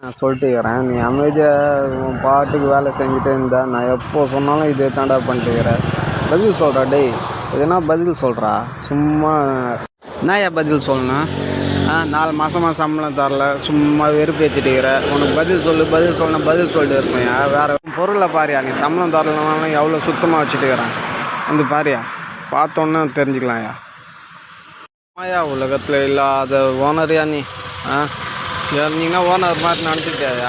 நான் சொல்லிட்டுக்கிறேன், நீ அமைதியாக உன் பாட்டுக்கு வேலை செஞ்சுட்டே இருந்தா நான் எப்போ சொன்னாலும் இதே தாண்டா பண்ணிட்டுக்கிறேன். பதில் சொல்கிறா டேய், எதுனா பதில் சொல்கிறா. சும்மா என்னய்யா பதில் சொல்லணும்? 4 மாதமாக சம்பளம் தரல, சும்மா வெறுப்பேற்றிட்டுக்கிற. உனக்கு பதில் சொல்லணும் பதில் சொல்லிட்டு இருப்பேன். வேறு பொருளை பாரியா, நீ சம்பளம் தரலனாலும் எவ்வளோ சுத்தமாக வச்சுட்டுக்கிறேன். வந்து பாரியா, பார்த்தோன்னே தெரிஞ்சுக்கலாம்யா. ஆமாயா, உலகத்தில் இல்லாத ஓனர்யா நீ. நீங்கன்னா ஓனர் மாதிரி நினச்சிட்டியா?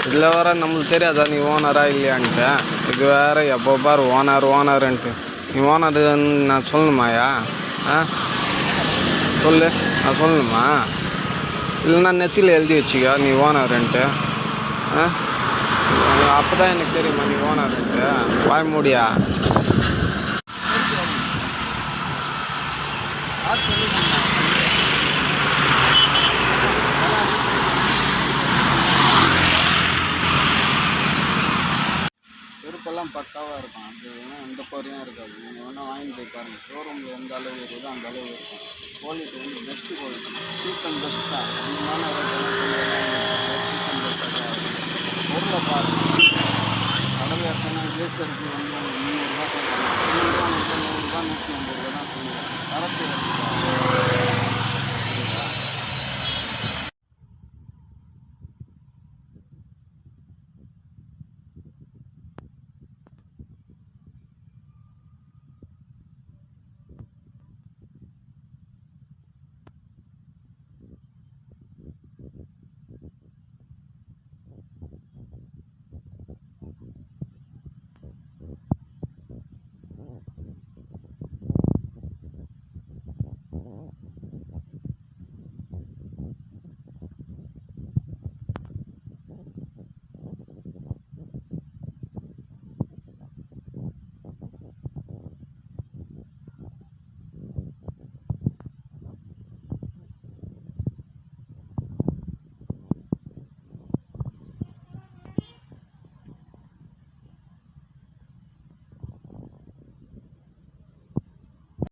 இதில் வேற நம்மளுக்கு தெரியாதா நீ ஓனரா இல்லையான்ட்டு? இது வேறு எப்போ பாரு ஓனருன்ட்டு. நீ ஓனருன்னு நான் சொல்லணுமாயா? சொல்லு, நான் சொல்லணுமா? இல்லைன்னா நெத்தியில் எழுதி வச்சுக்க நீ ஓனருன்ட்டு. அப்போ தான் எனக்கு தெரியுமா நீ ஓனருன்ட்டு? வாய் மூடியா? செருப்பெல்லாம் பக்காவாக இருக்கும். அது வேணால் எந்த குறையும் இருக்காது. நீங்கள் வேணால் வாங்கிட்டு போய் பாருங்கள். ஷோரூமில் எந்த அளவு இருக்குதோ அந்த அளவு இருக்கும். குவாலிட்டி வந்து பெஸ்ட்டு குவாலிட்டி, சீப் அண்ட் பெஸ்ட்டாக அதிகமான பொருளை பாருங்கள். கடலை எத்தனை கிளேசருக்கு வந்து 300 ரூபா சொல்கிறாங்க. 300 ரூபா 150 ரூபா தான் சொல்லுவாங்க. தரத்து